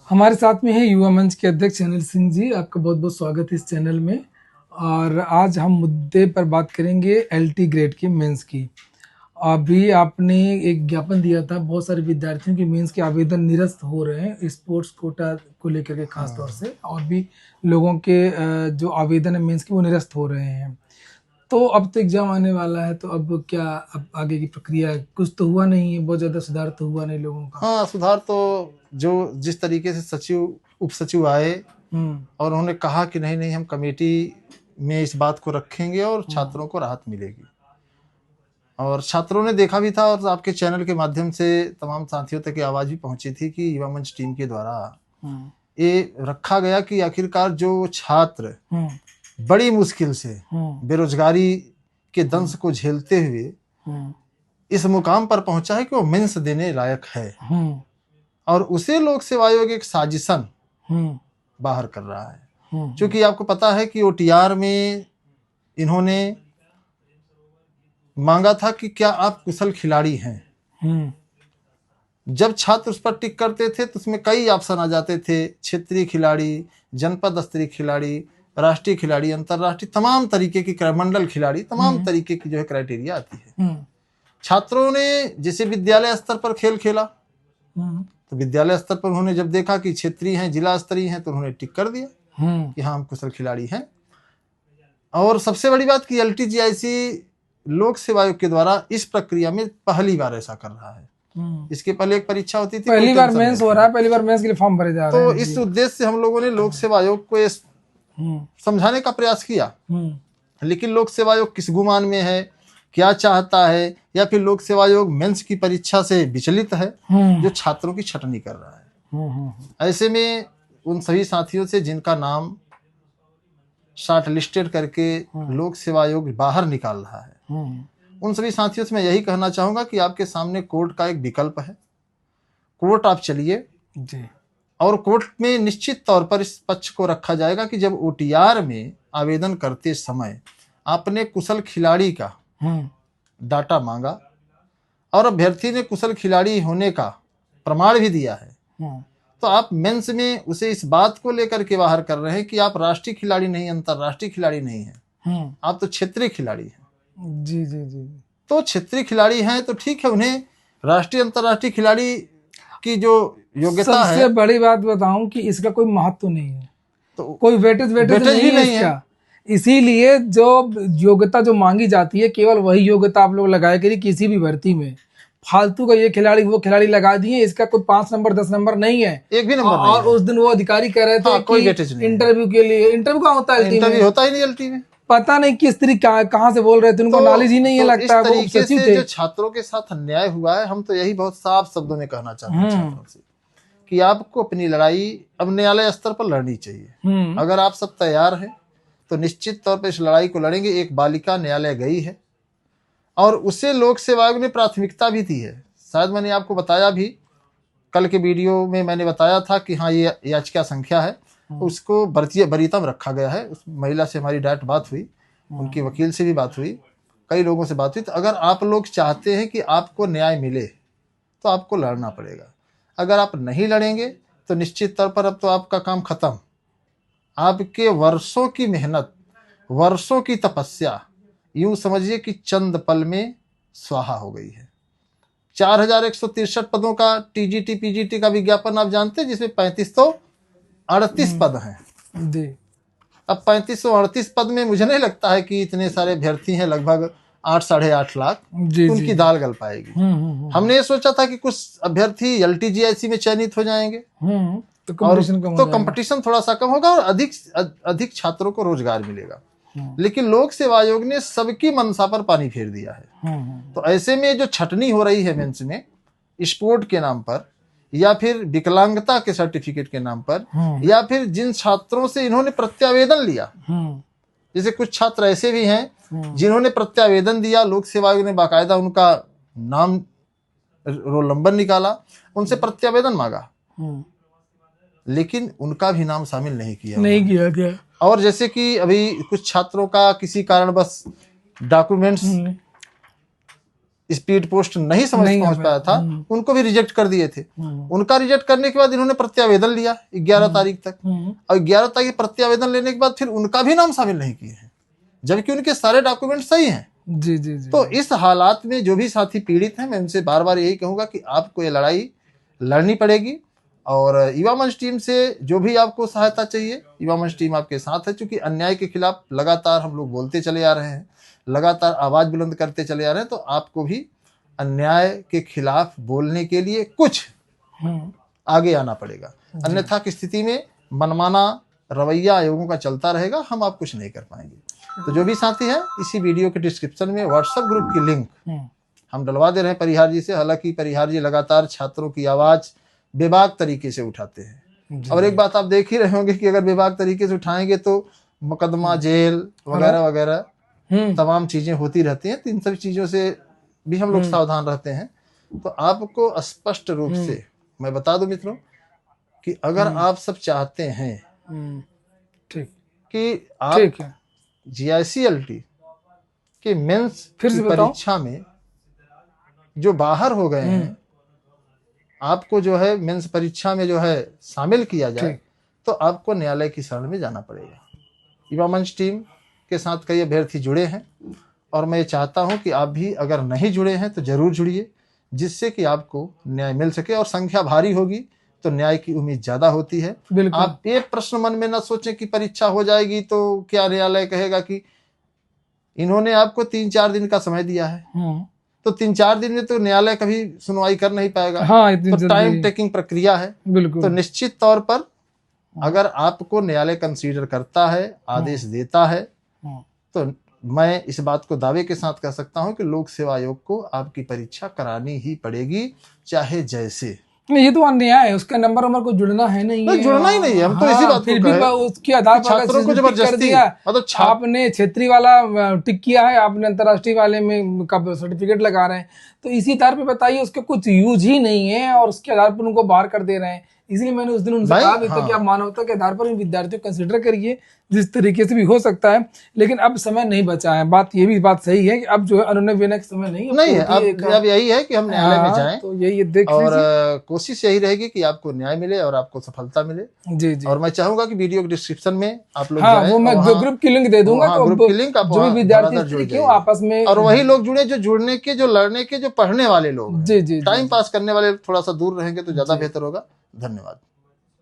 हमारे साथ में है युवा मंच के अध्यक्ष अनिल सिंह जी। आपका बहुत बहुत स्वागत है इस चैनल में। और आज हम मुद्दे पर बात करेंगे एलटी ग्रेड की मेंस की। अभी आपने एक ज्ञापन दिया था, बहुत सारे विद्यार्थियों के मेंस के आवेदन निरस्त हो रहे हैं स्पोर्ट्स कोटा को लेकर के खास तौर से, और भी लोगों के जो आवेदन है मेंस के वो निरस्त हो रहे हैं। तो अब तो एग्जाम आने वाला है, तो अब क्या, अब आगे की प्रक्रिया कुछ तो हुआ नहीं है, बहुत ज़्यादा सुधार तो हुआ नहीं लोगों का। हाँ, सुधार तो जो जिस तरीके से सचिव उप सचिव आए और उन्होंने कहा कि नहीं नहीं हम कमेटी में इस बात को रखेंगे और छात्रों को राहत मिलेगी, और छात्रों ने देखा भी था, और आपके चैनल के माध्यम से तमाम साथियों तक ये आवाज भी पहुंची थी कि युवा मंच टीम के द्वारा ये रखा गया कि आखिरकार जो छात्र बड़ी मुश्किल से बेरोजगारी के दंश को झेलते हुए इस मुकाम पर पहुंचा है कि वो मेंस देने लायक है, और उसे लोक सेवा आयोग एक साजिशन बाहर कर रहा है। क्योंकि आपको पता है कि ओटीआर में इन्होंने मांगा था कि क्या आप कुशल खिलाड़ी हैं। जब छात्र उस पर टिक करते थे तो उसमें कई ऑप्शन आ जाते थे, क्षेत्रीय खिलाड़ी, जनपद स्तरीय खिलाड़ी, राष्ट्रीय खिलाड़ी, अंतरराष्ट्रीय, तमाम तरीके की, मंडल खिलाड़ी, तमाम तरीके की जो है क्राइटेरिया आती है। छात्रों ने जैसे विद्यालय स्तर पर खेल खेला, तो विद्यालय स्तर पर उन्होंने जब देखा कि क्षेत्रीय हैं, जिला स्तरीय हैं, तो उन्होंने टिक कर दिया कि हाँ हम कुशल खिलाड़ी हैं। और सबसे बड़ी बात कि एलटीजीआईसी लोक सेवा आयोग के द्वारा इस प्रक्रिया में पहली बार ऐसा कर रहा है। इसके पहले एक परीक्षा होती थी, पहली बार मेंस हो रहा है, पहली बार मेंस के लिए फॉर्म भरे जा रहे हैं। तो इस उद्देश्य से हम लोगों ने लोक सेवा आयोग को समझाने का प्रयास किया, लेकिन लोक सेवा आयोग किस गुमान में है, क्या चाहता है, या फिर लोक सेवा आयोग मेंस की परीक्षा से विचलित है जो छात्रों की छटनी कर रहा है। ऐसे में उन सभी साथियों से जिनका नाम शॉर्ट लिस्टेड करके लोक सेवा आयोग बाहर निकाल रहा है, उन सभी साथियों से मैं यही कहना चाहूंगा कि आपके सामने कोर्ट का एक विकल्प है। कोर्ट आप चलिए जी, और कोर्ट में निश्चित तौर पर इस पक्ष को रखा जाएगा कि जब ओटीआर में आवेदन करते समय आपने कुशल खिलाड़ी का डाटा मांगा और अभ्यर्थी ने कुशल खिलाड़ी होने का प्रमाण भी दिया है, तो आप मेंस में उसे इस बात को लेकर के बाहर कर रहे हैं कि आप राष्ट्रीय खिलाड़ी नहीं, अंतरराष्ट्रीय खिलाड़ी नहीं हैं, आप तो क्षेत्रीय खिलाड़ी हैं। जी जी जी। तो क्षेत्रीय खिलाड़ी हैं तो ठीक है, उन्हें राष्ट्रीय अंतरराष्ट्रीय खिलाड़ी की जो योग्यता है। सबसे बड़ी बात बताऊं कि इसका कोई महत्व नहीं है, तो कोई वेटेज नहीं है इसका। इसीलिए जो योग्यता जो मांगी जाती है, केवल वही योग्यता आप लोग लगाया करिए किसी भी भर्ती में। फालतू का ये खिलाड़ी वो खिलाड़ी लगा दिए, इसका कोई 5 नंबर 10 नंबर नहीं है, एक भी नंबर और उस दिन वो अधिकारी कह रहे थे कि इंटरव्यू के लिए, इंटरव्यू का होता है, इंटरव्यू होता ही नहीं एलटी में, पता नहीं किस तरीके कहाँ से बोल रहे थे, उनको नॉलेज ही नहीं है लगता है। वो सचिव थे। जो छात्रों के साथ अन्याय हुआ है, हम तो यही बहुत साफ शब्दों में कहना चाहते हैं छात्रों से कि आपको अपनी लड़ाई अब न्यायालय स्तर पर लड़नी चाहिए। अगर आप सब तैयार हैं तो निश्चित तौर पर इस लड़ाई को लड़ेंगे। एक बालिका न्यायालय गई है और उसे लोक सेवा आयोग ने प्राथमिकता भी दी है। शायद मैंने आपको बताया भी, कल के वीडियो में मैंने बताया था कि हाँ ये याचिका संख्या है, उसको वरीयता में रखा गया है। उस महिला से हमारी डायरेक्ट बात हुई, उनकी वकील से भी बात हुई, कई लोगों से बात हुई। तो अगर आप लोग चाहते हैं कि आपको न्याय मिले तो आपको लड़ना पड़ेगा। अगर आप नहीं लड़ेंगे तो निश्चित तौर पर अब तो आपका काम खत्म। आपके वर्षों की मेहनत, वर्षों की तपस्या यूं समझिए कि चंद पल में स्वाहा हो गई है। 4163 पदों का टीजीटी पीजीटी का विज्ञापन आप जानते हैं, जिसमें 3538 पद हैं। अब 3538 पद में मुझे नहीं लगता है कि इतने सारे अभ्यर्थी हैं, लगभग 8 साढ़े 8 लाख, उनकी दाल गल पाएगी। हमने ये सोचा था कि कुछ अभ्यर्थी एलटीजीआईसी में चयनित हो जाएंगे तो कंपटीशन थोड़ा सा कम होगा और अधिक छात्रों को रोजगार मिलेगा। लेकिन लोक सेवा आयोग ने सबकी मनसा पर पानी फेर दिया है। तो ऐसे में जो छटनी हो रही है मेंस में, स्पोर्ट के नाम पर, या फिर विकलांगता के सर्टिफिकेट के नाम पर, या फिर जिन छात्रों से इन्होंने प्रत्यावेदन लिया, जैसे कुछ छात्र ऐसे भी हैं जिन्होंने प्रत्यावेदन दिया, लोक सेवा आयोग ने बाकायदा उनका नाम, रोल नंबर निकाला, उनसे प्रत्यावेदन मांगा, लेकिन उनका भी नाम शामिल नहीं किया गया। और जैसे कि अभी कुछ छात्रों का किसी कारण बस डॉक्यूमेंट्स स्पीड पोस्ट नहीं समझ नहीं पहुंच आ पाया था, उनको भी रिजेक्ट कर दिए थे। उनका रिजेक्ट करने के बाद इन्होंने प्रत्यावेदन लिया 11 तारीख तक, और 11 तारीख प्रत्यावेदन लेने के बाद फिर उनका भी नाम शामिल नहीं किए हैं, जबकि उनके सारे डॉक्यूमेंट सही हैं। जी जी जी। तो इस हालात में जो भी साथी पीड़ित हैं, मैं उनसे बार बार यही कहूंगा कि आपको ये लड़ाई लड़नी पड़ेगी, और युवा मंच टीम से जो भी आपको सहायता चाहिए, युवा मंच टीम आपके साथ है। क्योंकि अन्याय के खिलाफ लगातार हम लोग बोलते चले आ रहे हैं, लगातार आवाज बुलंद करते चले आ रहे हैं, तो आपको भी अन्याय के खिलाफ बोलने के लिए कुछ आगे आना पड़ेगा। अन्यथा की स्थिति में मनमाना रवैया आयोगों का चलता रहेगा, हम आप कुछ नहीं कर पाएंगे। तो जो भी साथी हैं, इसी वीडियो के डिस्क्रिप्शन में व्हाट्सएप ग्रुप की लिंक हम डलवा दे रहे हैं परिहार जी से। हालांकि परिहार जी लगातार छात्रों की आवाज बेबाक तरीके से उठाते हैं, और एक बात आप देख ही रहे होंगे कि अगर बेबाक तरीके से उठाएंगे तो मुकदमा, जेल वगैरह वगैरह तमाम चीजें होती रहती हैं। तो इन सभी चीजों से भी हम लोग सावधान रहते हैं। तो आपको स्पष्ट रूप से मैं बता दूं मित्रों कि अगर आप सब चाहते हैं ठीक कि आप GICLT के मेंस की परीक्षा में जो बाहर हो गए हैं, आपको जो है मेंस परीक्षा में जो है शामिल किया जाए, तो आपको न्यायालय की शरण में जाना पड़ेगा। युवा मंच टीम के साथ कई अभ्यर्थी जुड़े हैं, और मैं चाहता हूं कि आप भी अगर नहीं जुड़े हैं तो जरूर जुड़िए, जिससे कि आपको न्याय मिल सके। और संख्या भारी होगी तो न्याय की उम्मीद ज्यादा होती है। आप एक प्रश्न मन में न सोचें कि परीक्षा हो जाएगी तो क्या न्यायालय कहेगा कि इन्होंने आपको 3-4 दिन का समय दिया है, तो 3-4 दिन में तो न्यायालय कभी सुनवाई कर नहीं पाएगा। तो टाइम टेकिंग प्रक्रिया है। तो निश्चित तौर पर अगर आपको न्यायालय कंसीडर करता है, आदेश देता है, तो मैं इस बात को दावे के साथ कह सकता हूं कि लोक सेवा आयोग को आपकी परीक्षा करानी ही पड़ेगी, चाहे जैसे। ये तो अन्याय है, उसका नंबर को जुड़ना है नहीं, जुड़ना ही नहीं है। हम तो इसी बात फिर भी उसके आधार पर छात्रों को जबरदस्ती, मतलब आपने क्षेत्रीय वाला टिक किया है, आपने अंतर्राष्ट्रीय वाले में का सर्टिफिकेट लगा रहे हैं, तो इसी आधार पर बताइए उसका कुछ यूज ही नहीं है, और उसके आधार पर उनको बाहर कर दे रहे हैं। इसलिए मैंने उस दिन उनसे कहा भी था कि आप मानवता के आधार पर इन विद्यार्थियों को कंसिडर करिए, जिस तरीके से भी हो सकता है। लेकिन अब समय नहीं बचा है, बात ये भी बात सही है कि अब जो है अनुनय विनय समय नहीं है। अब यही है कि हम न्यायालय में जाएं, तो यही देख और कोशिश यही रहेगी कि आपको न्याय मिले और आपको सफलता मिले। जी जी। और मैं चाहूंगा कि वीडियो के डिस्क्रिप्शन में आप लोग वो मैं ग्रुप की लिंक दे दूंगा, ग्रुप की लिंक आप जो विद्यार्थी आपस में, और वही लोग जुड़े जो जुड़ने के, जो लड़ने के, जो पढ़ने वाले लोग। जी जी। टाइम पास करने वाले थोड़ा सा दूर रहेंगे तो ज्यादा बेहतर होगा। धन्यवाद।